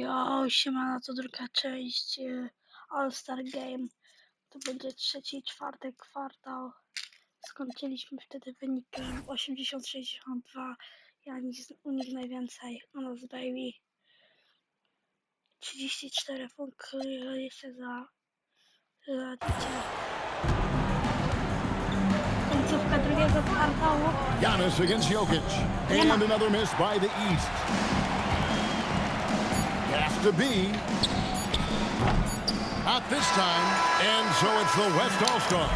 Jo, siemano, to druga część All-Star Game. To będzie trzeci i czwarty kwartał. Skończyliśmy wtedy wynikiem 80-62. U nich najwięcej, u nas baby 34 punktuje za końcówka drugiego kwartału. Giannis against Jokic. And another miss by the East. Has to be. Not this time. And so it's the West All-Stars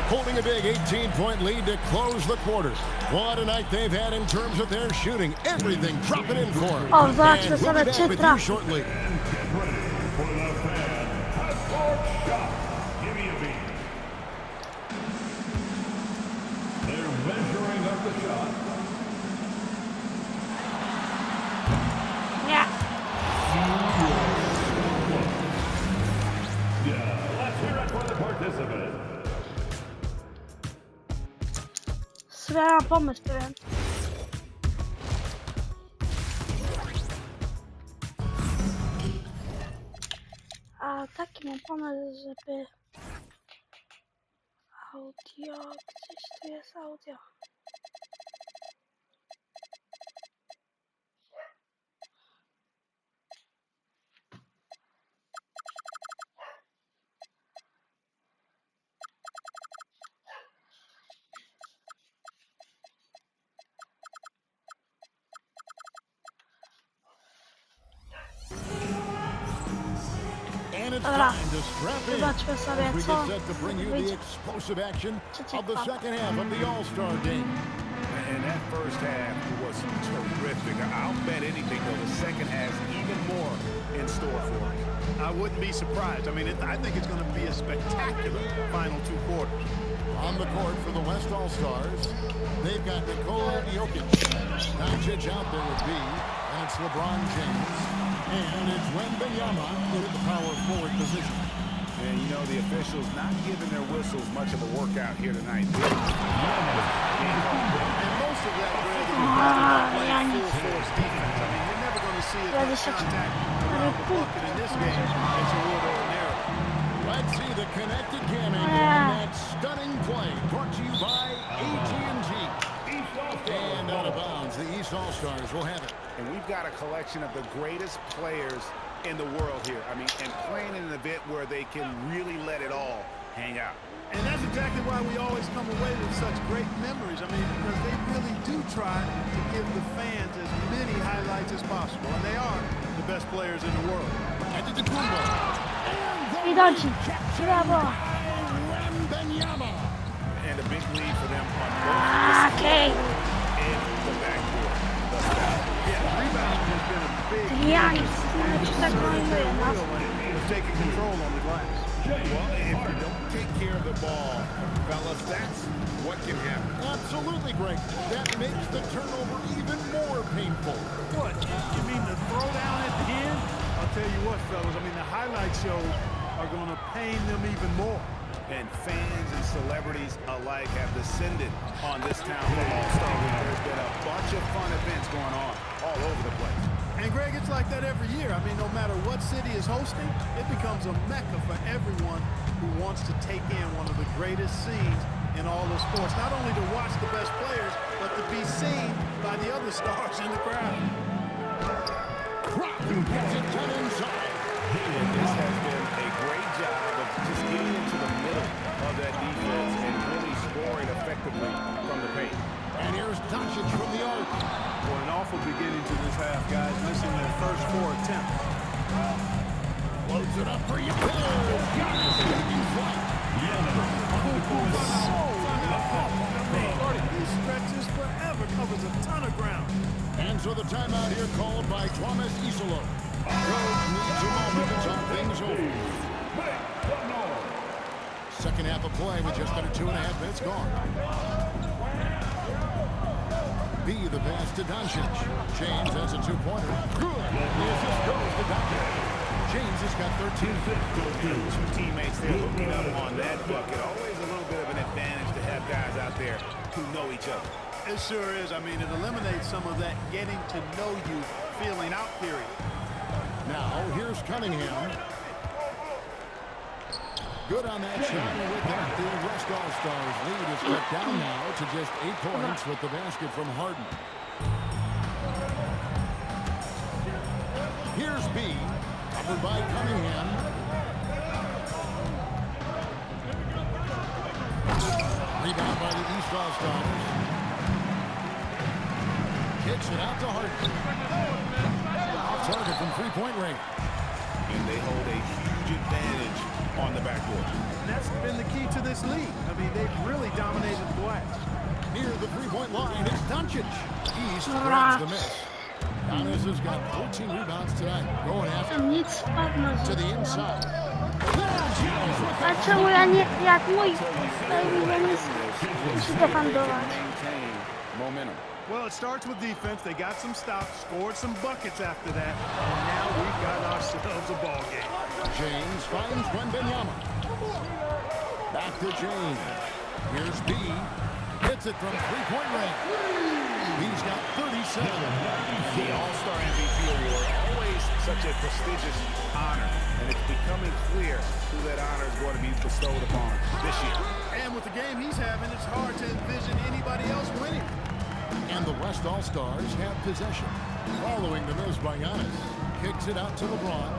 holding a big 18-point lead to close the quarter. What a night they've had in terms of their shooting. Everything dropping in for them. O, zobaczmy And we'll sobie, be back czy with you trafi. shortly. Nie. Słuchaj, mam pomysł pewien. A taki mam pomysł, żeby audio, gdzieś tu jest audio. And it's Dobra, time to strap in. zobaczmy sobie, As we co get set to bring you the wyjdzie. explosive action Trzeci of the kwartał. second half of the All-Star game. And that first half was terrific. I'll bet anything, though, the second has even more in store for us. I wouldn't be surprised. I mean, I think it's going to be a spectacular final two quarters. On the court for the West All-Stars, they've got Nikola Jokic. Doncic out there with B, and it's LeBron James. And it's Wembanyama in the power forward position. And, you know, the officials not giving their whistles much of a workout here tonight. And most of that, Greg, is playing full force defense. I mean, you're never going to see as much contact around the bucket in this game as you would ordinarily. Let's see the connected game angle on that stunning play. Brought to you by AT&T. And out of bounds, the East All-Stars will have it. And we've got a collection of the greatest players in the world here. I mean, and playing in an event where they can really let it all hang out. And that's exactly why we always come away with such great memories. I mean, because they really do try to give the fans as many highlights as possible. And they are the best players in the world. Antetokounmpo. I Doncic, brawo. Wembanyama. And a big lead for them on both Okej. and the backcourt. Yeah, rebounding has been a big Giannis, czy tak zajmuje nas? of taking control on the glass. Well, if you don't take care of the ball, fellas, that's what can happen. Absolutely, Greg. That makes the turnover even more painful. What? You mean the throwdown at the end? I'll tell you what, fellas. I mean, the highlight shows are going to pain them even more. And fans and celebrities alike have descended on this town for All-Star Week. There's been a bunch of fun events going on all over the place. And Greg, it's like that every year. I mean, no matter what city is hosting, it becomes a mecca for everyone who wants to take in one of the greatest scenes in all of sports. Not only to watch the best players, but to be seen by the other stars in the crowd. Crowder gets it done inside. And this has been a great job of just getting into the middle of that defense and really scoring effectively from the paint. And here's Doncic from the arc. Well, an awful beginning to this half, guys, missing their first 4 attempts. Loads it up for you. Giannis taking flight. He stretches forever, covers a ton of ground. And so the timeout here called by Thomas Isolo. Coach needs a moment to talk things over. Second half of play with just under 2.5 minutes gone. B the pass to Doncic. James has a two-pointer. Good. The assist goes to Doncic. James has got 13. Two teammates there looking up on that bucket. Always a little bit of an advantage to have guys out there who know each other. It sure is. I mean, it eliminates some of that getting to know you feeling out period. Now, here's Cunningham. Good on that shot. With that, the West All-Stars lead is cut down now to just 8 points with the basket from Harden. Here's B, covered by Cunningham. Rebound by the East All-Stars. Kicks it out to Harden. Off target from three-point range. And they hold a huge advantage on the backboard. And that's been the key to this league. I mean, they've really dominated the glass. Near the three-point line, it's Doncic. East grabs the miss. Giannis has got 14 rebounds tonight. Going after Tam nic spadło to z the inside. A czemu ja nie, jak mój Janis musi defendować? Maintain momentum. Well, it starts with defense. They got some stops, scored some buckets after that, and now we've got ourselves a ball game. James finds Wembanyama. Back to James. Here's B. Hits it from three-point range. He's got 37. The All-Star MVP award, always such a prestigious honor, and it's becoming clear who that honor is going to be bestowed upon this year. And with the game he's having, it's hard to envision anybody else winning. And the West All-Stars have possession. Following the miss by Giannis. Kicks it out to LeBron.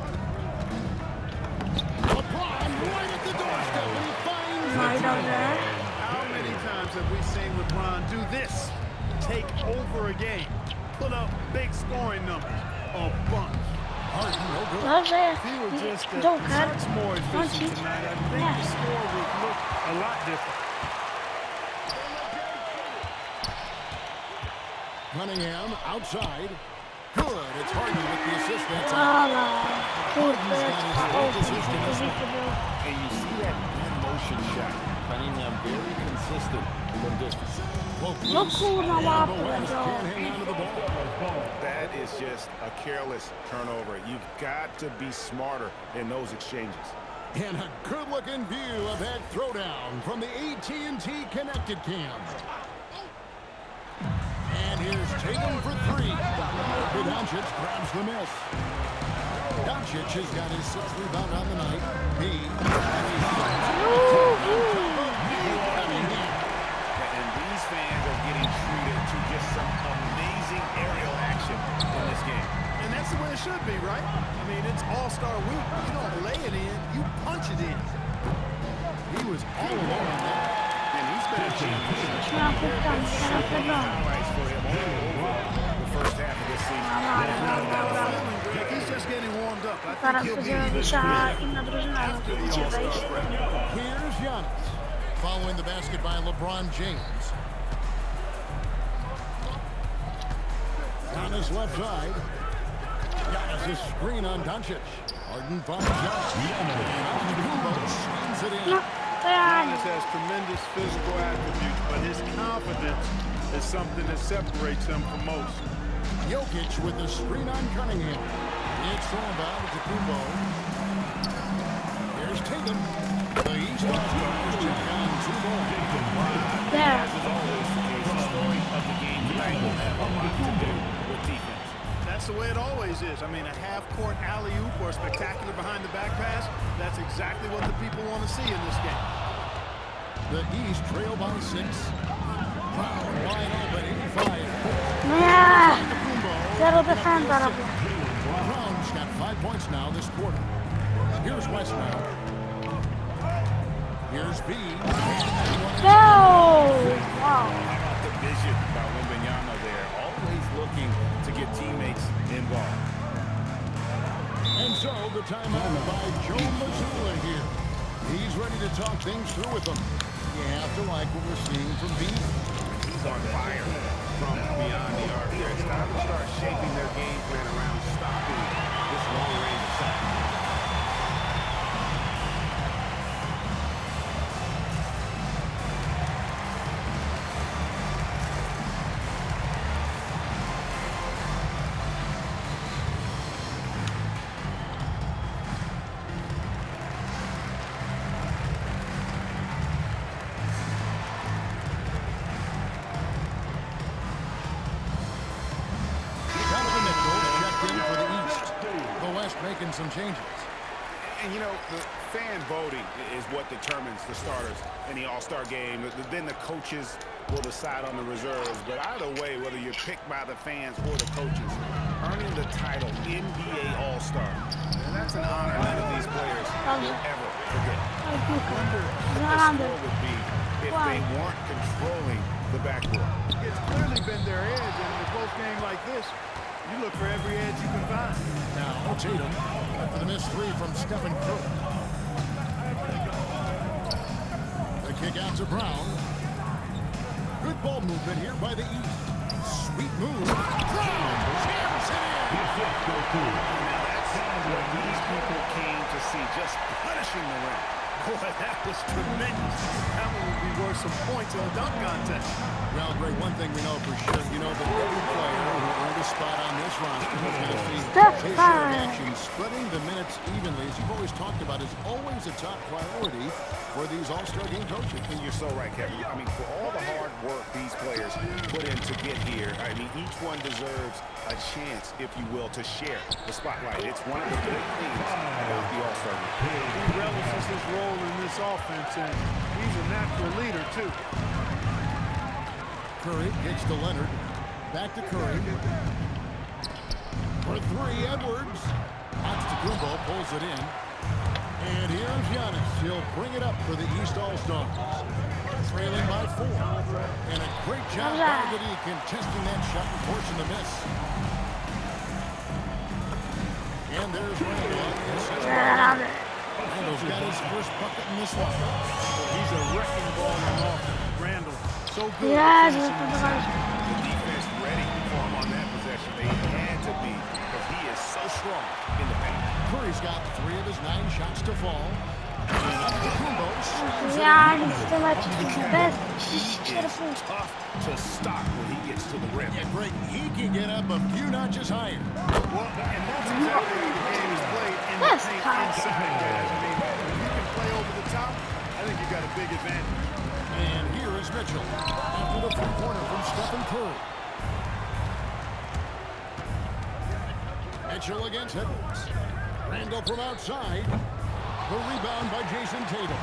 LeBron right at the doorstep, and he finds No i the dobrze. How many times have we seen LeBron do this? Take over a game, put up big scoring numbers, a bunch. Harden, no good. Dobrze, If he were just a Joker, touch more efficient Doncic. tonight, I think the score would look a lot different. Cunningham outside. Good. It's Harden with the assist. That's out. Ale, kurde, pozycji był. And you see that in-motion shot. Cunningham very consistent from distance. No kurna, łapy West będzie. can't hang on to the ball. That is just a careless turnover. You've got to be smarter in those exchanges. And a good-looking view of that throwdown from the AT&T Connected Cam. And here's Tatum for three. Doncic grabs the miss. Doncic has got his 6th rebound on the night. B. And these fans are getting treated to just some amazing aerial action in this game. And that's the way it should be, right? I mean, it's All-Star Week. You don't lay it in, you punch it in. He was all alone on that. And he's been a champion. Trzeba pytać, teraz tego. Highlights for him all over the first half of this season. Greg, he's just getting warmed up. I Zaraz think he'll będzie be musiała inna drużyna gdzie wejść. Here's Giannis. Following the basket by LeBron James. On his left side. Giannis a screen on Doncic. Harden finds Giannis. Swings it in. No, to ja nie. Giannis has tremendous physical attributes, but his confidence is something that separates him from most. Jokic with the screen on Cunningham. It's thrown down to Kumbo. Here's Tatum. The East All-Stars check on 2 more. There. As always, the story of the game tonight will have a lot to do with defense. That's the way it always is. I mean, a half-court alley-oop or a spectacular behind-the-back pass, that's exactly what the people want to see in this game. The East trail by 6. Brown wide open, 85. Nie, Kumbo. zero defenda robię. Brown's got 5 points now this quarter. Here's West now. Here's B. Go! Wow. How about the vision by Wembanyama there? Always looking to get teammates involved. And so the timeout by Joe Mazzulla here. He's ready to talk things through with them. You have to like what we're seeing from B. He's on fire from beyond the arc there. It's time to start shaping their game plan around stopping this long-range attack. Donovan Mitchell checked in for the East. making some changes. And, you know, the fan voting is what determines the starters in the All-Star game. Then the coaches will decide on the reserves. But either way, whether you're picked by the fans or the coaches, earning the title NBA All-Star, that's an honor none of these players will ever forget. I wonder what the score would be if they weren't controlling the backcourt. It's clearly been their edge, and in a close game like this, you look for every edge you can find. Now Tatum after the missed three from Stephen Curry. The kick out to Brown. Good ball movement here by the East. Sweet move. Brown jams it in. Now that's what these people came to see, just punishing the rim. Boy, that was tremendous. That one would be worth some points in the dunk contest. Well, Greg, one thing we know for sure, you know that every player who earned a spot on this roster is going to see his share of action. Splitting the minutes evenly, as you've always talked about, is always a top priority for these All-Star game coaches. And you're so right, Kevin. I mean, for all the hard work these players put in to get here, I mean, each one deserves a chance, if you will, to share the spotlight. It's one of the big things about the All-Star game. He relishes his role in this offense, and he's a natural leader, too. Curry gets to Leonard. Back to Curry. For three, Edwards. Antetokounmpo pulls it in. And here's Giannis. He'll bring it up for the East All-Stars. Trailing by 4. And a great job by Goody contesting that shot and forcing the miss. And there's Randall. Randall's got his first bucket in this one. He's a wrecking ball on offense. Randall, so good. Yes, The defense ready for him on that possession. They had to be, because he is so strong in the paint. Curry's got 3 of his 9 shots to fall. And Antetokounmpo slams it Yeah, in. he's still at the best. It's tough to stop when he gets to the rim. Yeah, Greg, he can get up a few notches higher. Well, and that's exactly how the game is played in the That's paint hard. inside, guys. I mean, if you can play over the top, I think you've got a big advantage. And here is Mitchell after the three-pointer from Stephen Curry. Mitchell against Edwards. Randall from outside. The rebound by Jason Tatum.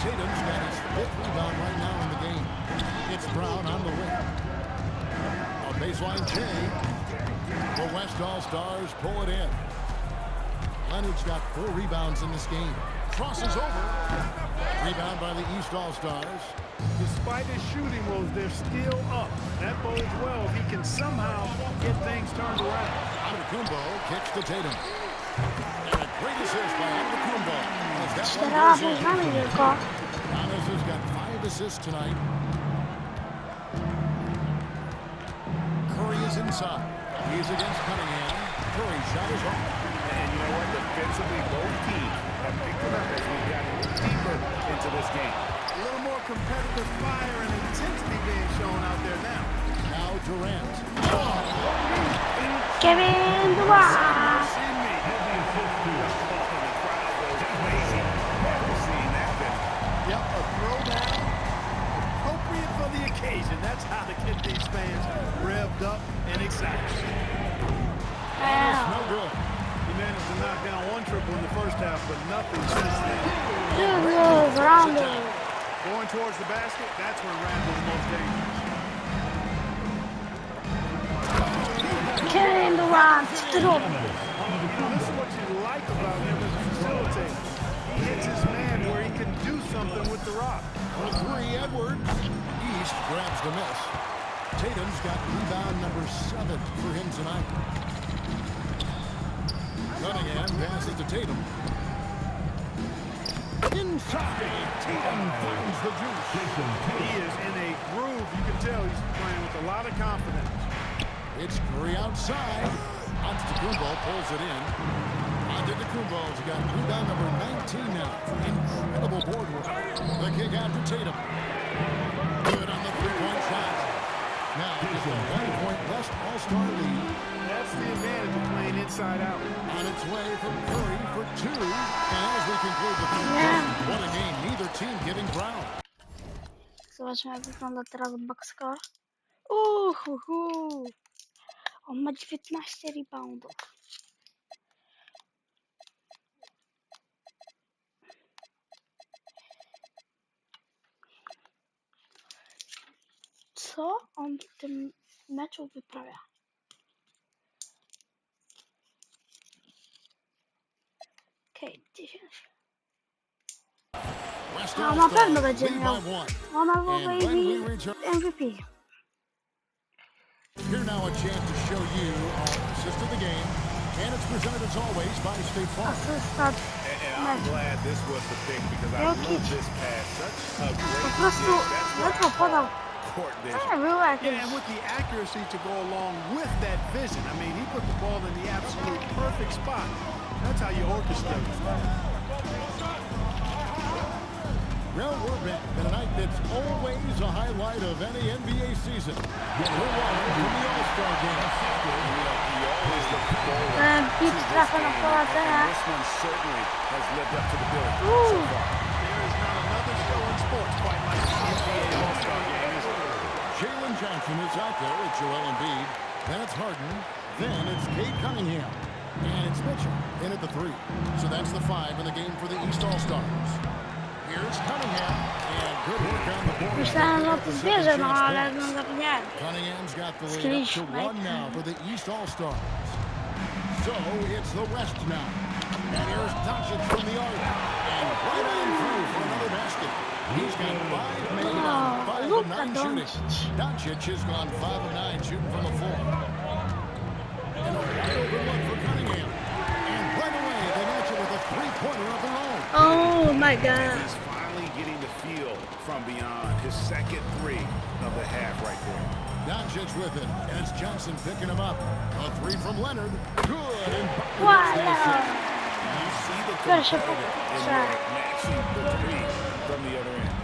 Tatum's got his 5th rebound right now in the game. It's Brown on the wing. A baseline J. The West All-Stars pull it in. Leonard's got 4 rebounds in this game. Crosses over. Rebound by the East All-Stars. Despite his shooting woes, they're still up. That bodes well if he can somehow get things turned around. Antetokounmpo kicks to Tatum. And a great assist by Antetokounmpo. As that one Será goes in. Bogdanovich. Giannis has got 5 assists tonight. Curry is inside. He's against Cunningham. Curry shot is off. And you know what? Defensively, both teams have picked it up as we've gotten deeper into this game. A little more competitive fire and intensity being shown out there now. Now Durant. Kevin Durant. See me. Yep, a throwdown, appropriate for the occasion. That's how to get these fans revved up and excited. No good. He managed to knock down 1 triple in the first half, but nothing since then. Julius Randle. Going towards the basket, that's when Randall's most dangerous. Kevin Durant. Stop. This is what you like about him as a facilitator. He hits his man where he can do something with the rock. For 3, Edwards. East grabs the miss. Tatum's got rebound number 7 for him tonight. Cunningham passes to Tatum. Inside, Tatum finds the juice. He is in a groove. You can tell he's playing with a lot of confidence. It's Curry outside. Antetokounmpo pulls it in. Antetokounmpo's got rebound number 19 now. Incredible board work. The kick out to Tatum. Good on the 3-point shot. Now just a 1-point West All-Star lead. That's the advantage of playing inside out. On its way from Curry for 2. And as we conclude the third, what a game. Neither team giving ground. Zobaczmy, jak wygląda teraz boxscore. On ma 19 reboundów. co on w tym meczu wyprawia. Okej, 10. West A na pewno All-Stars będzie lead miał. by 1. On albo And when we baby return, MVP. here now a chance to show you our assist of the game. And it's presented as always by State Farm. Asysta. And I'm glad this was the pick because I Jokic. love this pass. Such a Po great prostu dish. That's what ledwo I podał. call court To vision. nie było Yeah, jakieś... and with the accuracy to go along with that vision. I mean, he put the ball in the absolute perfect spot. That's how you orchestrate it. Well, we're back in a night that's always a highlight of any NBA season. We're live from the All-Star Game. You always look forward Pić to trafia this na game, prowadzenie. and this one certainly has lived up to the billing so Uuu. far. There is not another show in sports quite like the NBA All-Star Game, is there? Jalen Johnson is out there with Joel Embiid. Then it's Harden. Then it's Cade Cunningham. And it's Mitchell in at the 3. So that's the 5 in the game for the East All-Stars. Here's Cunningham. And good work on the board. Myślałem, że o tym bierze, no ale no zapomniałem. Cunningham's got the lead up to Skillshmaker. 1 now for the East All-Stars. So it's the West now. And here's Doncic from the arc. And right on through for another basket. He's got 5 made on 5 of Luka 9 shooting. Doncic. Doncic has gone 5 of 9 shooting from the floor. And a wide open look for Cunningham. And right away they match it with a three-pointer of their own. Oh my god. He's finally getting the feel from beyond his second 3 of the half right there. Doncic with it. And it's Johnson picking him up. A 3 from Leonard. Good. And Wow. You see the Pierwszy competitor in punkt. there matching the 3 from the other end.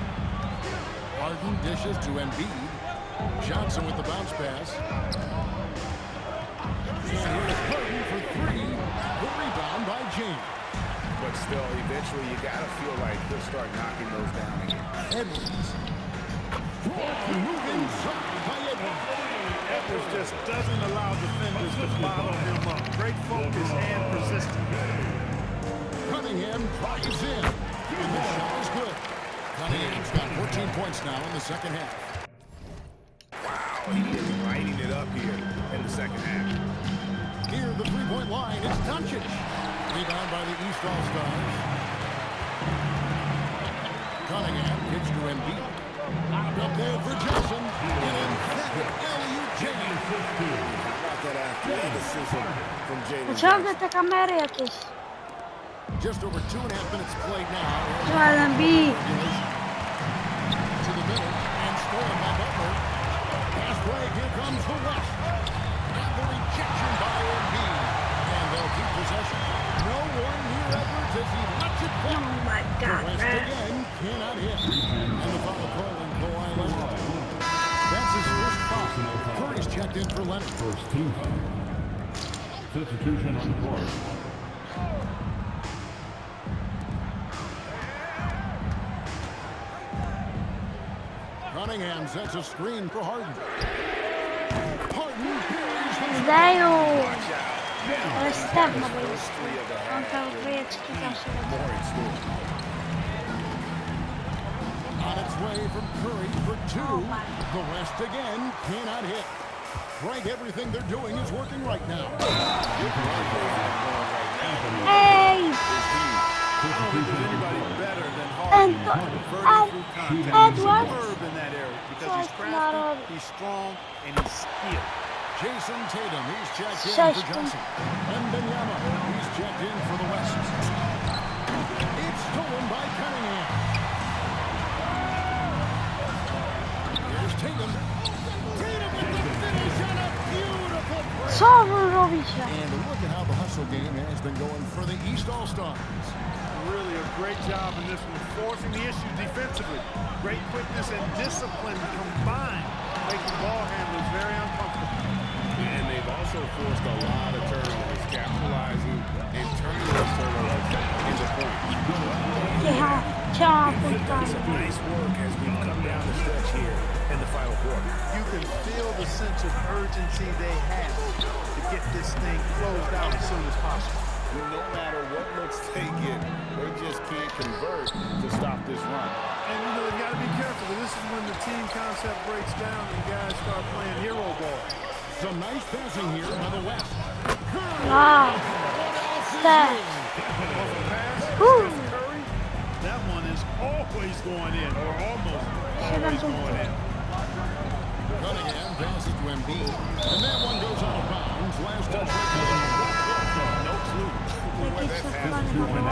Harden dishes to Embiid. Johnson with the bounce pass. And here's Harden for 3. The rebound by James. But still, eventually, you got to feel like he'll start knocking those down again. Edwards. Strong move inside by Edwards. Edwards just doesn't allow defenders to bottle him up. Great focus and persistence. Cunningham drives in. And the shot is good. Cunningham's got 14 points now in the second half. Wow, he is lighting it up here in the second half. Near the three-point line, it's Doncic. Rebound by the East All-Stars. Cunningham kicks to Embiid. Up there for Johnson. And emphatic alley-oop James. How about that athleticism from Jalen Ciągle Johnson? te kamery jakieś. Just over 2.5 minutes played now. Joel Embiid. To the middle and stolen by Butler. Pass break, here comes the West. And the rejection by Embiid. And they'll keep possession. No one near Edwards as he lets it fly. Oh my The god, West man. again cannot hit. And the foul call on Kawhi Leonard. That's his first foul. Curry's checked in for Leonard. First team. Substitution on the court. Cunningham sets a screen for Harden. Harden buries the Zdeju. Watch out. Ale Steph ma boję. First 3 of the On half. tam wyjeczki tam się robi. More in store. on its way from Curry for 2. Oh my. The West again cannot hit. Frank, everything they're doing is working right now. Hey! I don't think there's anybody better than Harden. And Converting through contact. He's Edwards. superb in that area because he's Like not crafty, a- he's strong, and he's skilled. Jason Tatum, he's checked in Sexton. for Johnson. And Benyama, he's checked in for the West. It's stolen by Cunningham. Here's Tatum. Tatum with the finish on a beautiful break. Co wy robicie? And look at how the hustle game has been going for the East All-Stars. Really a great job in this one, forcing the issue defensively. Great quickness and discipline combined, making ball handlers very uncomfortable. And they've also forced a lot of turnovers, capitalizing and turning those turnovers into points. Chciałam They've done some punktami. nice work as we've come down the stretch here in the final quarter. You can feel the sense of urgency they have to get this thing closed out as soon as possible. No matter what looks they get, they just can't convert to stop this run. And, you know, you got to be careful. This is when the team concept breaks down and guys start playing hero ball. Some nice passing here by the West. Wow. That. Woo. That one is always going in, or almost always going in. Cunningham passes to Embiid, and that one goes out of bounds. Last touch. No clue where that pass is going.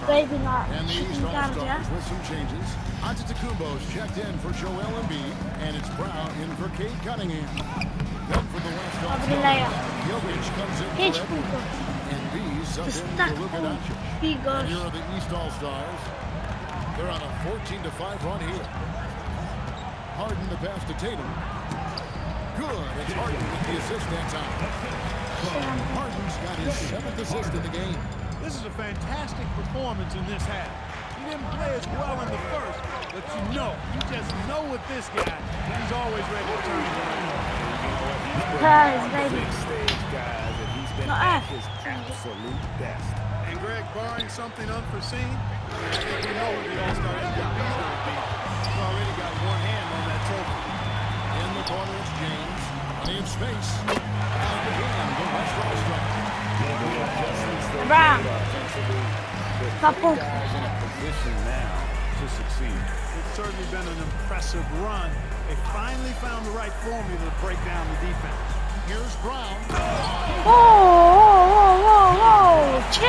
Maybe not. And the East Shooting guard, All-Stars yeah. with some changes. Antetokounmpo's checked in for Joel Embiid, and it's Brown in for Cade Cunningham. Then for the West Obrigado. All-Stars, Jokic comes in 5 for Edwards, puntos. and B's To subbed in stack for Luka Doncic. And Bigos. here are the East All-Stars. They're on a 14-5 run here. Harden the pass to Tatum. Good. It's Harden with the assist that time. Harden's got his 7th assist in the game. This is a fantastic performance in this half. He didn't play as well in the first, but you just know with this guy, he's always ready to turn it around. Guys, baby. Big stage, guys, and he's been No, at his absolute best. And Greg, barring something unforeseen, I think we know who the All-Star MVP is going to be. He's already got one hand on that trophy. In the corner, it's James. Plenty of space. And again, the West All-Star. Brown. Stop Guys in a position now to succeed. It's certainly been an impressive run. They finally found the right formula to break down the defense. Here's Brown. Whoa. Chill.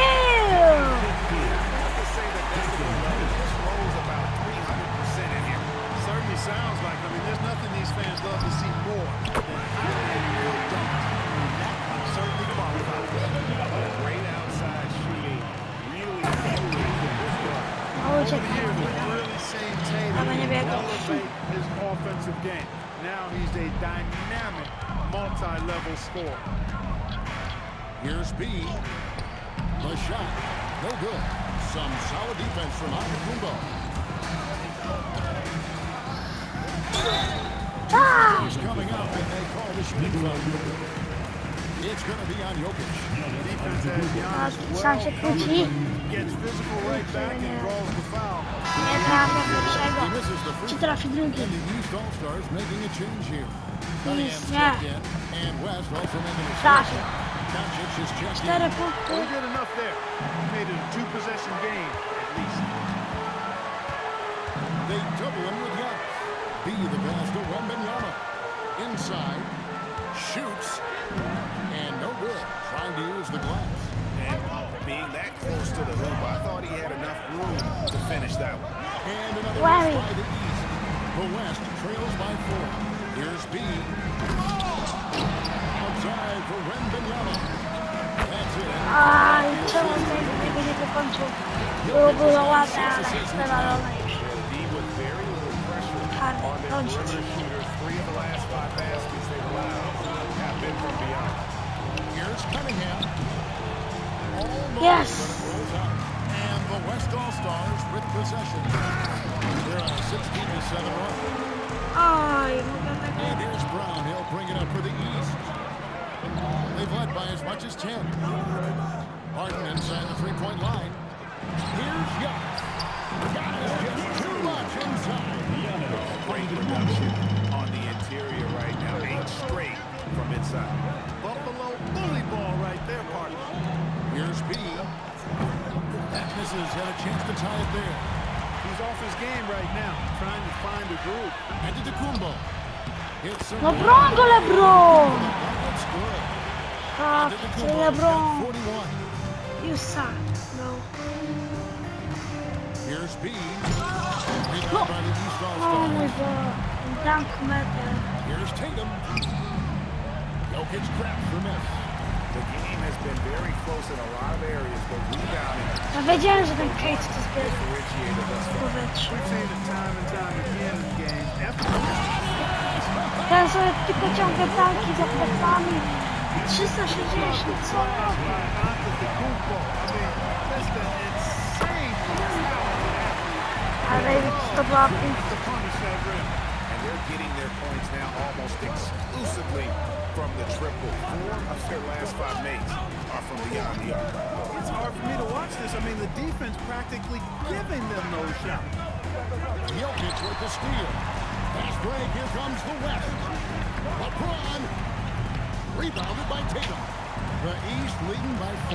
Certainly sounds like, there's nothing these fans love to see more than high-end dunks. That one certainly qualifies. Great outside shooting. Really fueling this run. Oh, Over check the years, we've really seen Tatum elevate his offensive game. Now he's a dynamic, multi-level scorer. Here's B. The shot. No good. Some solid defense from Antetokounmpo. He's coming out and they call the shooting foul. It's going to be on Jokic. Defense has Giannis well Sunset covered, Gucci. but gets physical right back and draws the foul. Nie trafia pierwszego. He misses the free Czy throw. trafi drugi? And the East All-Stars making a change here. Cunningham Yeah. checked in, and West also making a Trafi. switch. Doncic is checked 4 in. punkty. We did enough there. We made it a two-possession game, at least. They double him with Giannis. B the pass to Wembanyama. Inside. Shoots. And no good. Trying to use the glass. And being that close to the hoop, I thought he had enough room to finish that one. And another Larry. miss by the East. The West trails by 4. Here's B. Outside for Wembanyama. That's it. Aj, czemu tego nie dokończył? Było ładne, ale wywalone już. D with very little pressure Harden, on their Doncic. perimeter shooters. 3 of the last 5 baskets they've allowed have been from beyond. Here's Cunningham. Almost, Yes. but it rolls out. And the West All-Stars with possession. They're on a 16-7 run. Oj, mogę And tego... here's Brown. He'll bring it up for the East. They've led by as much as 10. Harden inside the three-point line. Here's Giannis. Giannis just too much inside. Great production on the interior right now. 8 straight from inside. Buffalo bully ball right there, partner. Here's B. That misses. Had a chance to tie it there. He's off his game right now, trying to find a groove. Antetokounmpo. It's No broń go, LeBron! That's good. Tak, ty Antetokounmpo's LeBron. got 41. You suck, bro. Here's B. Rebound No. by the East Oh my All-Stars. god. Dunk meter. Here's Tatum. Jokic craps the miss. The game has been very close in a lot of areas, but rebounding Ja wiedziałem, że ten Kate to zbiera differentiated us w from powietrzu. We've seen it time and time again in games. Effort. Ten sobie tylko ciągle tanki za plecami. 360, co robi? By Antetokounmpo. That's the insane Ale to była punkt. to punish that rim. and they're getting their points now almost exclusively from the triple. 4 of their last 5 makes are from beyond the arc. It's hard for me to watch this. I mean, the defense practically giving them those shots. Jokic with the steal. Fast break, here comes the West. LeBron. Rebounded by Tatum. The East leading by 4.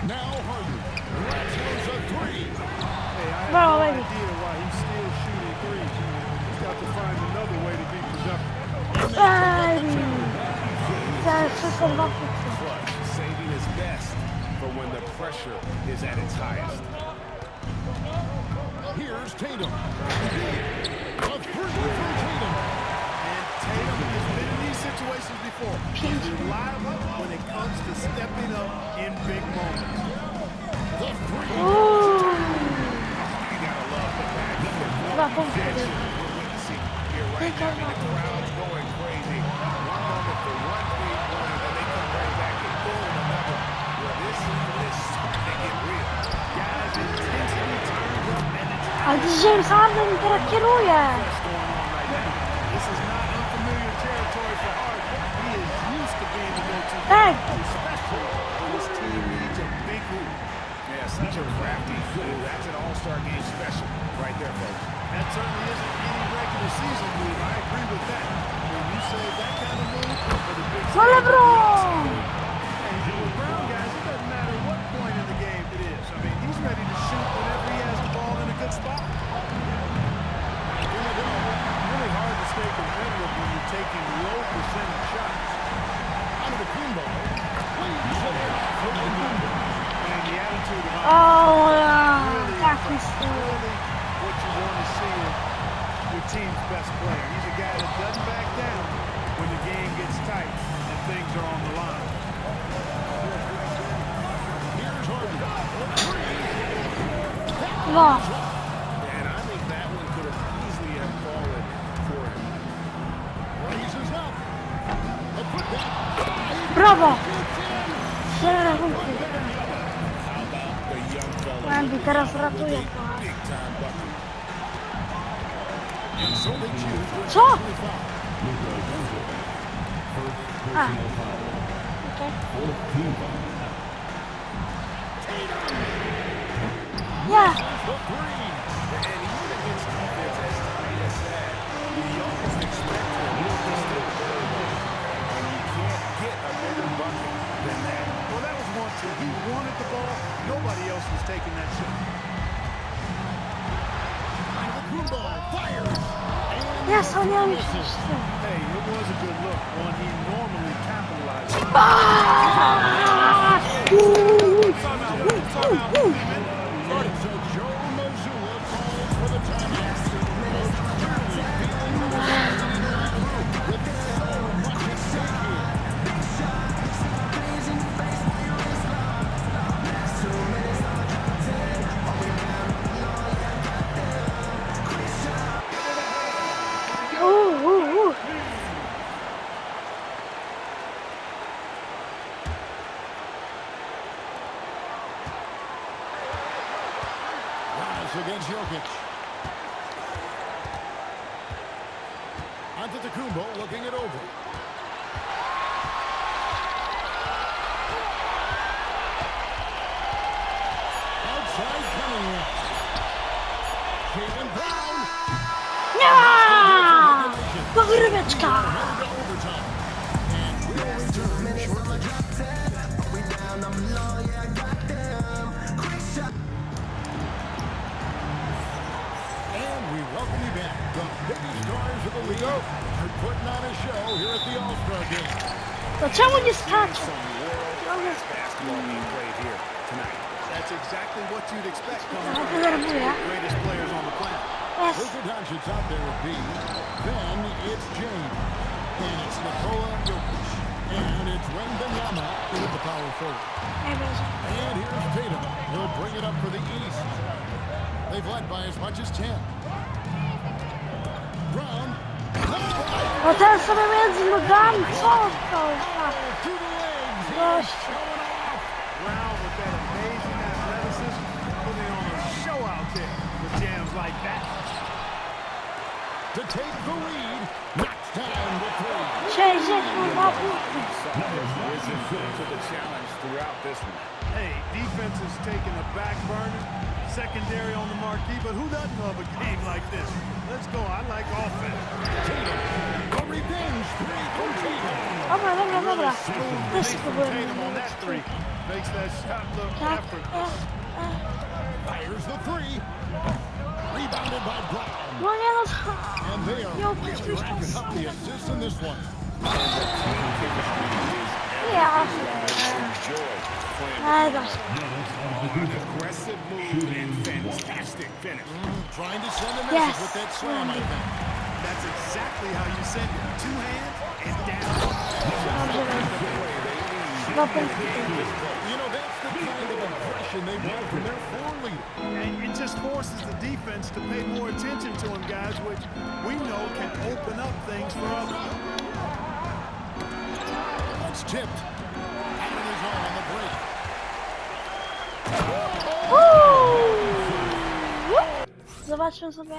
Now Harden. Let's a 3. Hey, I have No, no baby. idea why he's still shooting threes. He's got to find another way to be productive. That's just a lot of Clutch, saving his best for when the pressure is at its highest. Here's Tatum. A 3 from Tatum. And Tatum has been in these situations before. He's reliable when it comes to stepping up in big moments. The 3. Ooh. You gotta love the fact that Chyba punkty. we're witnessing here right now. I mean, the crowd's going crazy. One moment for one three-pointer, then they come right back and boom, another. Well, this is starting to get real. Guys, intensity turns up and it's A dziś James Harden teraz kieruje. what's going on right now. This is not unfamiliar territory for Harden. He is used to being the go-to Hey. guy, especially when his team needs a big hoop. Yeah, such a crafty move. That's an all-star game special right there, folks. That certainly isn't any regular season move. I agree with that. When you save that kind of move for the big No LeBron. And with Brown, guys, it doesn't matter what point in the game it is. I mean, he's ready to shoot whenever he has the ball in a good spot. Really hard to stay competitive when you're taking low percentage shots. Out of the Kumbo. Please set it up for the number. And the attitude of Oh, really, taki styl. really what you want to see in your team's best player. He's a guy that doesn't back down when the game gets tight and things are on the line. Here's Harden. No. And I think that one could have easily have fallen for him. Raises up. A quick back. Brawo. 7 punkty. How about the young fella? Wemby teraz ratuje to. Big time bucket. And so they choose to Co? foul. A. Okej. Yeah. The 3. And even against defense as tight as that, you almost expect to look to still very well. And you can't get a better bucket than that. Well, that was one two. He wanted the ball. Nobody else was taking that shot. Kumbo fires. Jest, on miał już Hey, it was a good look. One he normally capitalizes. And so Joe Mazzulla calls for the timeout. Clearly feeling the responsibility with so much at stake here. Rise against Jokic. Antetokounmpo looking it over. Outside Cunningham. Jaylen Brown. Nie! Pogryweczka! Headed to overtime. And we'll return shortly. And we welcome you back. The biggest stars of the league are putting on a show here at the All-Star Game. To czemu nie skacze? Some world-class basketball being played here tonight. That's exactly what you'd expect coming Ja from denerwuję. the greatest players on the planet. Jest. Luka Doncic out there with B. Then it's James. And it's Nikola Jokic. And it's Wembanyama with the power forward. Nie będzie. And here's Tatum. He'll bring it up for the East. They've led by as much as 10. Brown. O ten sobie między nogami, co to? To the legs. Gość. Showing off. Brown with that amazing athleticism, putting on a show out there with jams like that. To take the lead. Knocks Time to three. 62 punkty. Has risen to the challenge throughout this one. Hey, defense is taking a back burner, secondary on the marquee, but who doesn't love a game like this? Let's go. I like offense. Tatum. A revenge three for Tatum. Dobra. Smooth Też release from spróbuję Tatum on that three. Makes that shot look Tak. effortless. Fires the three. Rebounded by Brown. No nie no, And they are Yo, really puść racking tam up the assists in this one. ja. Ale da się. Aggressive move and fantastic finish. Trying to send a Yes. message with that slam, I think. That's exactly how you send it. Two hands and down. Dobrze będzie. 2 punkty. You know, that's the kind of aggression they want from their floor leader. And it just forces the defense to pay more attention to him, guys, which we know can open up things for others. It's tipped. Allen is on the break. Zobaczmy sobie.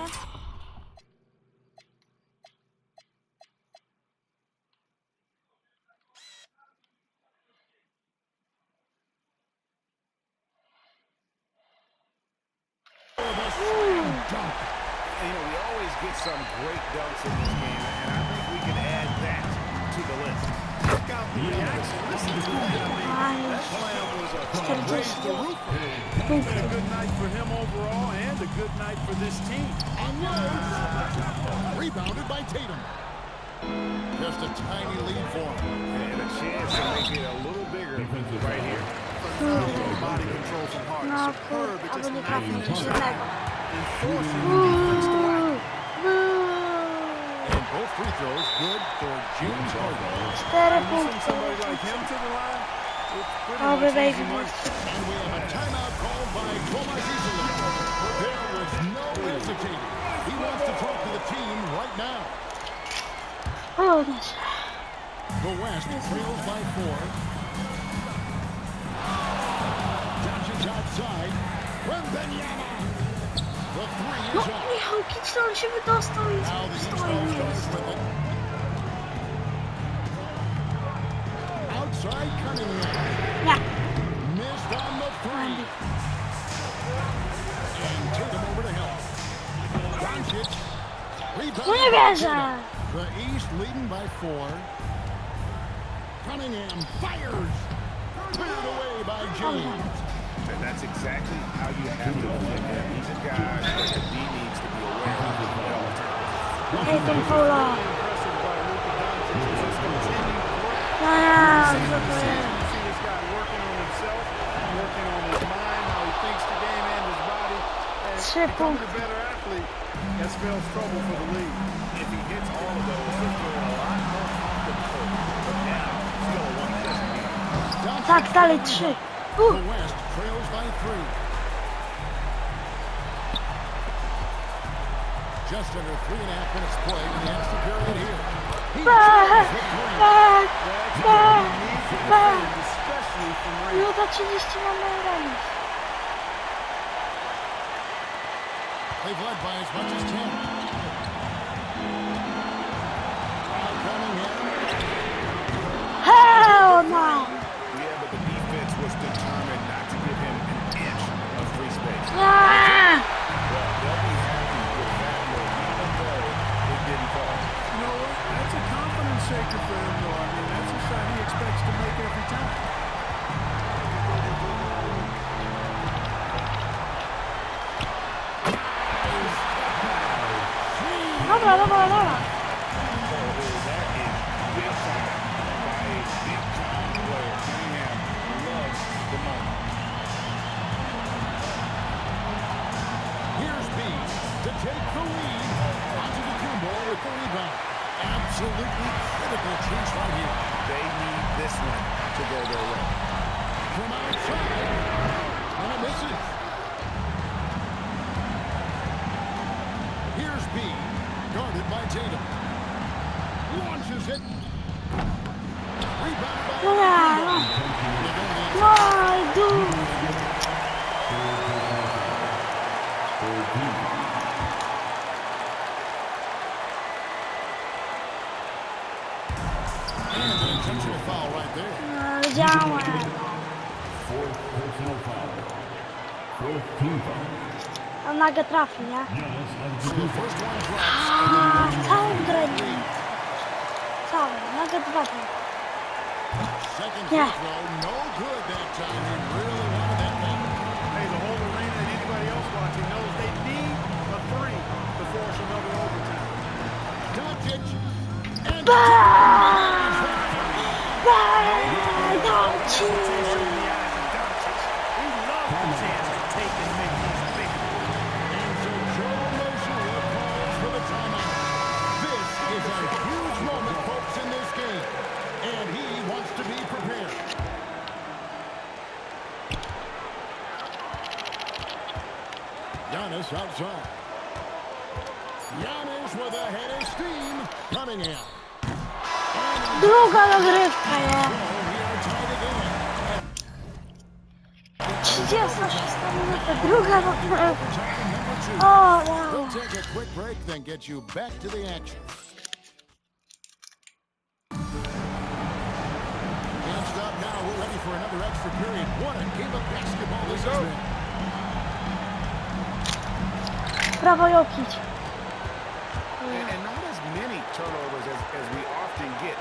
Dunk. You know, we always get some great dunks in this game, and I think we can add that to the list. Check out the reaction. Listen to that. I mean, that slam was a raise the roof. It's been a good night for him overall and a good night for this team. Rebounded by Tatum. Just a tiny lead for him. And a chance to make it a little bigger right here. Phenomenal body control from Hart. No Superb. kurde, It just albo nie trafił knocking nic him down jednego. and forcing the defense to act. And both free throws good for James Harden. 4 When you send punkty. somebody like him to the line, it's pretty Oby much wejdzie easy money. And we have a timeout called by Tomas Isola. There was no hesitating. He wants to talk to the team right now. O, nie. The West trails by 4. Doncic outside. Wembanyama. The three No, is up. Michał Kiczon się wydostał i Now the East stoi All-Stars miejsce. with it. Outside Cunningham. Nie. Missed on the three. And Tatum over to help. Doncic. Rebound. No nie wierzę. The East leading by 4. Cunningham fires. Cleared away by James. And that's exactly how you have to play him. He's a guy that the D needs to be aware of at all times. Hej, ten Paula. Impressive by Luka Doncic is his continued growth. No, See co this to season, jest? you see this guy working on himself, working on his mind, how he thinks the game and his body, and 3 becoming punkty. a better athlete. That spells trouble for the league. If he hits all of those, he'll feel a lot more comfortable. But now, still a one-possession game. Tak, dalej 3. The West trails by 3. Just under 3.5 minutes play in the extra period here. He Back, scores the three. back, That's back, what he needs to back. defend, especially from range. Minuta 30 mamy remis. They've led by as much as 10. Cunningham. Hell no! Yeah, but the defense was determined not to give him an inch of free space. Nie! Well, they'll be happy with that move, even though it didn't fall. You know what? That's a confidence shaker for him, though. I mean, that's a shot he expects to make every time. Dobra, dobra, dobra. Here's B to take the lead. Onto the Kumbo with the rebound. Absolutely critical chance right here. They need this one to go their way. From outside. And it misses. Here's B. Guarded by Tatum. Launches it. Rebound by No nie, no. No, dude. A nagle trafi, nie? So the first one drops. Całą grę. Całą. Nagle 2 dni. Second Yeah. free throw, no good that time. He really wanted that back. Hey, the whole arena and anybody else watching knows they need a 3 to force another overtime. Doncic. And Doncic! He loves the chance to take and make these big. And so Joe Mazzulla calls for the timeout. This is a huge moment, folks, in this game. And he wants to be prepared. Giannis outside. Giannis with a head of steam coming in. Druga dogrywka, nie? So we are tied again. 36 minuta, druga dogrywka. Time number 2. O, wow. We'll take a quick break, then get you back to the action. Can't stop now. We're ready for another extra period. What a game of basketball this has been. Brawo Jokic. And not as many turnovers as we often get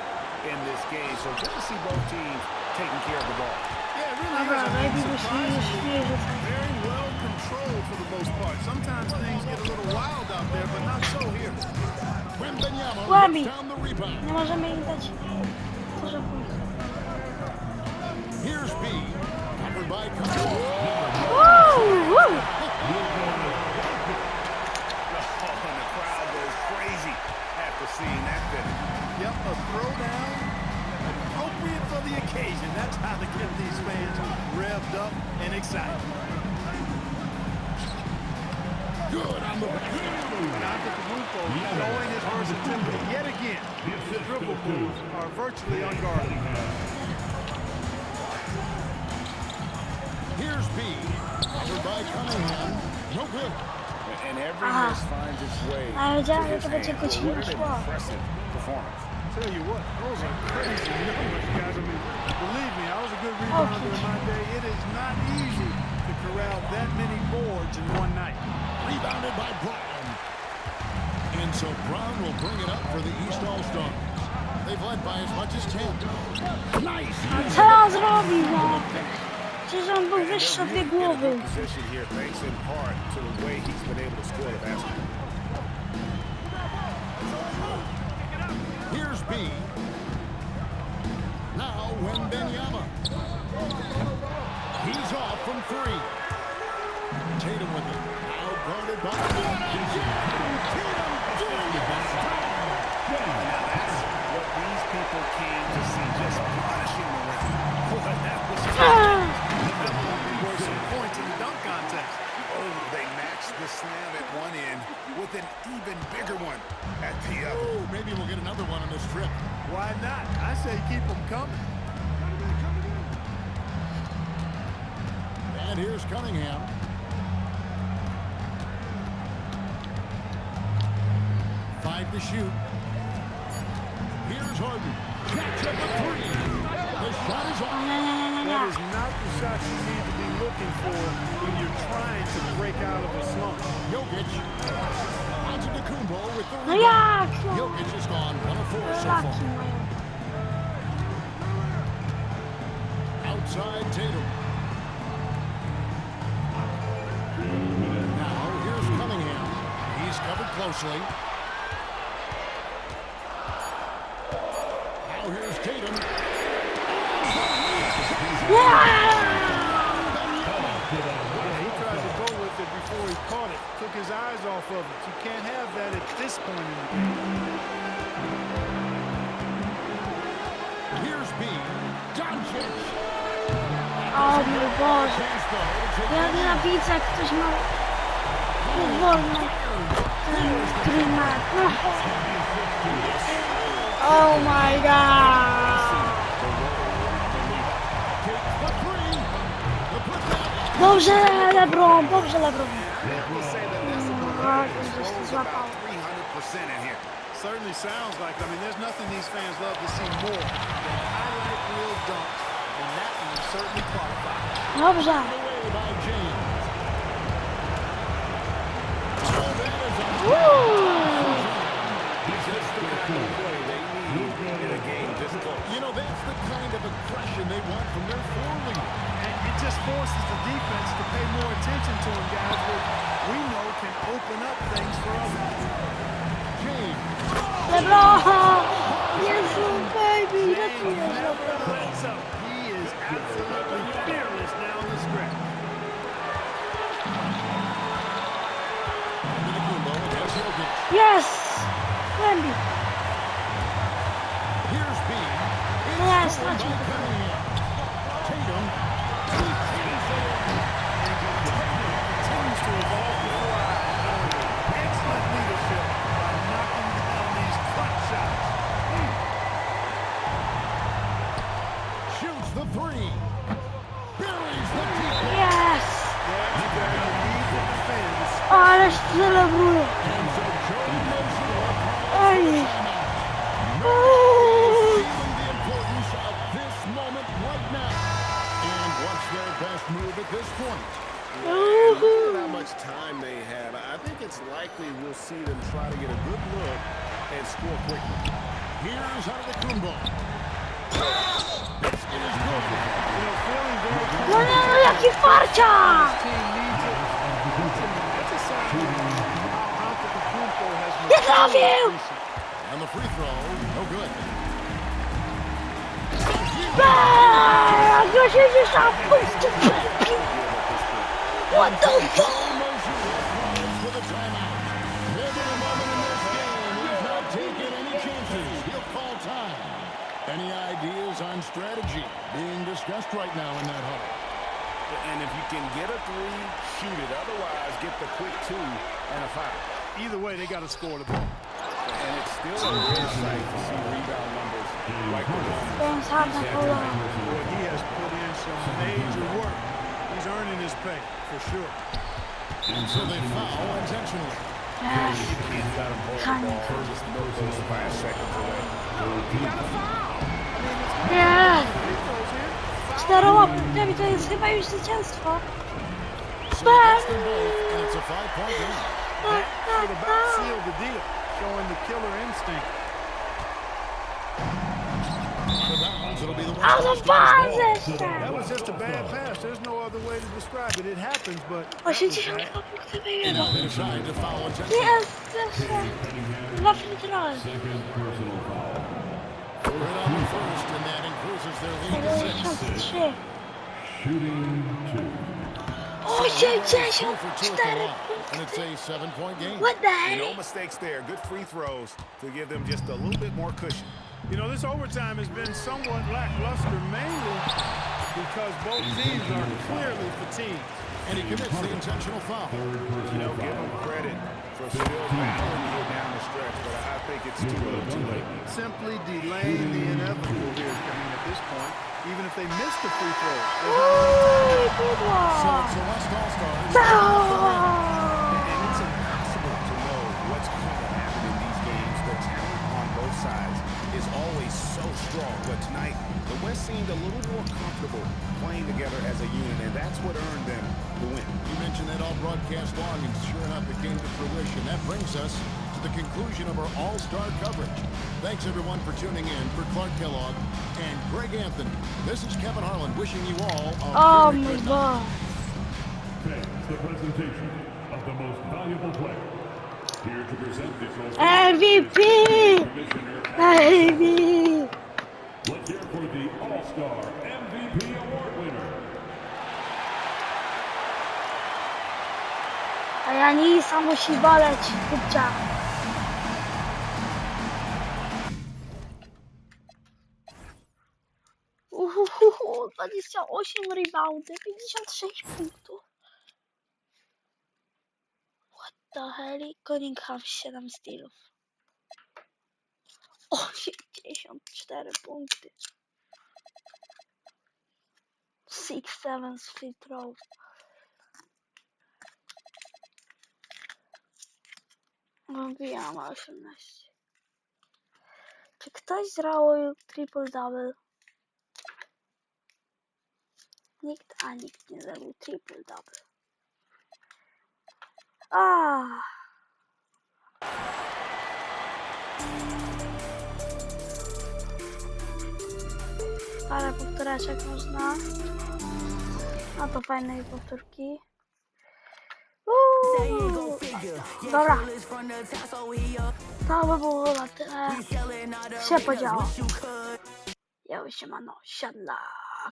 in this game. So good to see both teams taking care of the ball. Yeah, it really Dobra, is. I mean, najpierw już surprisingly, nie rzucaj. very well controlled for the most part. Sometimes things get a little wild out there, but not so here. Wembanyama Łami. rips down the rebound. Nie możemy im dać dużo punktów. Here's B. Covered by Cutler. Woo! Oh, and the crowd goes crazy after seeing that finish. Yep, a throwdown appropriate for the occasion. That's how to get these fans revved up and excited. Good on the basket. Not that the Rufo showing his versatility yet again. The dribble moves are virtually unguarded. Here's B. Covered by Cunningham. No good. And every miss finds its way A ja wiedziałem, to że his to będzie hands. godzina What an szła. impressive performance. Tell you what, those are crazy numbers, guys. I mean, believe me, I was a good rebounder in my day. It is not easy to corral that many boards in one night. Rebounded by Brown. And so Brown will bring it up for the East All-Stars. They've led by as much as 10. Nice. Co on zrobił, no? Przecież on był wyższy od 2 głowy. Position here thanks in part to the way he's been able to score the basket. Here's B. Now Wembanyama. He's off from 3. Tatum with it. Now guarded by Now that's what these people came to see, just punishing the rim. Boy, that was Worth some points in the dunk contest. oh, they matched the slam at one end with an even bigger one at the other. Ooh, maybe we'll get another one on this trip. Why not? I say keep them coming. And here's Cunningham. Five to shoot. Here's Harden. Catch up a 3. The shot is off. That is not the shot you need to be looking for when you're trying to break out of a slump. Jokic. Antetokounmpo with the No rebound. jak? No. Jokic has gone 1 of 4 so Laki far. mają. Outside Tatum. Now here's Cunningham. He's covered closely. Now here's Tatum. Yeah, he tried to go with it before he caught it. Took his eyes off of it. You can't have that at this point in the game. Here's B. Doncic. O mój Boże. Ja nienawidzę, jak ktoś ma powolną klimat. Oh my god. Dobrze LeBron, dobrze LeBron. We'll say that that's a Tak, His żeś throws złapał. about 300% in here. Certainly sounds like, I mean, there's nothing these fans love to see more than highlight reel dunks and that one certainly qualified. Dobrze. Away by James. Oh, that is a Woo! Just the kind of play they need in a game this close. You know, that's the kind of aggression they want from their floor leader. And it just forces the defense to pay more attention to him, guys, which we know can open up things for others. James. LeBron! Yes, baby! James never lets up. He is absolutely fearless down the stretch. Antetokounmpo against Jokic. Yes! Wendy. Here's B. Yes, Stolen that's by what Cunningham. Tatum. Continues to evolve before our eyes. Excellent leadership by knocking down these clutch shots. Shoots the three. Buries the deep. Yes! Yeah, you got to need to defend. Ale celebruję. And so Joe Mason will call Ej! feeling the importance of this moment right now. And what's their best move at this point? Look at how much time they have. I think it's likely we'll see them try to get a good look and score quickly. Here's Antetokounmpo. This is good. You know, feeling very No nie, no jaki farcia! team needs it. That's a sign of how Antetokounmpo has Nie trafił! And the free throw, no good. Bang! Już jedziesz na puszczy. What the fuck? Motion calls for the timeout. Every moment in this game, he's not taking any chances. He'll call time. Any ideas on strategy being discussed right now in that huddle? And if you can get a three, shoot it. Otherwise, get the quick two and a foul. Either way, they got to score the ball. And it's still a great sight to see rebound numbers like the one. James Harden, hold on. Boy, he has put in some major work. He's earning his pay, for sure. And so they foul intentionally. Yes. He's got him hold the ball just those 5 seconds away. He got a foul. Nie! Free throws here. 4 łapkami to jest chyba już zwycięstwo. So he gets them both, and it's a 5-point game. That should about seal the deal, showing the killer instinct. The bounds, it'll be the A West no Coast Stars ball. pas That jeszcze! was just a bad pass. There's no other way to describe it. It happens, but that was 82 bad. punkty Now wygrał. they decide to foul intentionally. Jest jeszcze 2 filtrowe. Right on the first, and that increases their lead to 6. 73. Shooting two. 2 for 2 at the 84 line, and it's punkty. a 7-point game. What the No hell? mistakes there. Good free throws to give them just a little bit more cushion. You know, this overtime has been somewhat lackluster, mainly because both teams are clearly fatigued. And he commits the intentional foul. You know, give them credit for still battling here down the stretch, but I think it's too little too late. Simply delaying the inevitable here coming at this point. Even if they miss the free throws, Uuu, So pudło! it's the West All-Stars. And it's impossible to know what's going to happen in these games. The talent on both sides is always so strong, but tonight the West seemed a little more comfortable playing together as a unit, and that's what earned them the win. You mentioned that all broadcast long, and sure enough, it came to fruition. That brings us to the conclusion of our All-Star coverage. Thanks, everyone, for tuning in. For Clark Kellogg and Greg Anthony, this is Kevin Harlan wishing you all a O very mój good night. Boże. That's the presentation of the most valuable player. Here to present the trophy. MVP! Commissioner. Baby! Let's hear for the All-Star MVP Award winner. A Janisa musi boleć, kupcia. Uhuhu, 28 reboundy, 56 punktów. What the hell? Cunningham 7 stealów. 84 punkty. 6-7 z free throw. Wbijam 18. Czy ktoś zrało triple double? Nikt nie zrobił triple double. Ah. Parę powtóreczek można. No to fajne powtórki. Dobra. To by było na tyle. Się podziało. Ja już się siadla.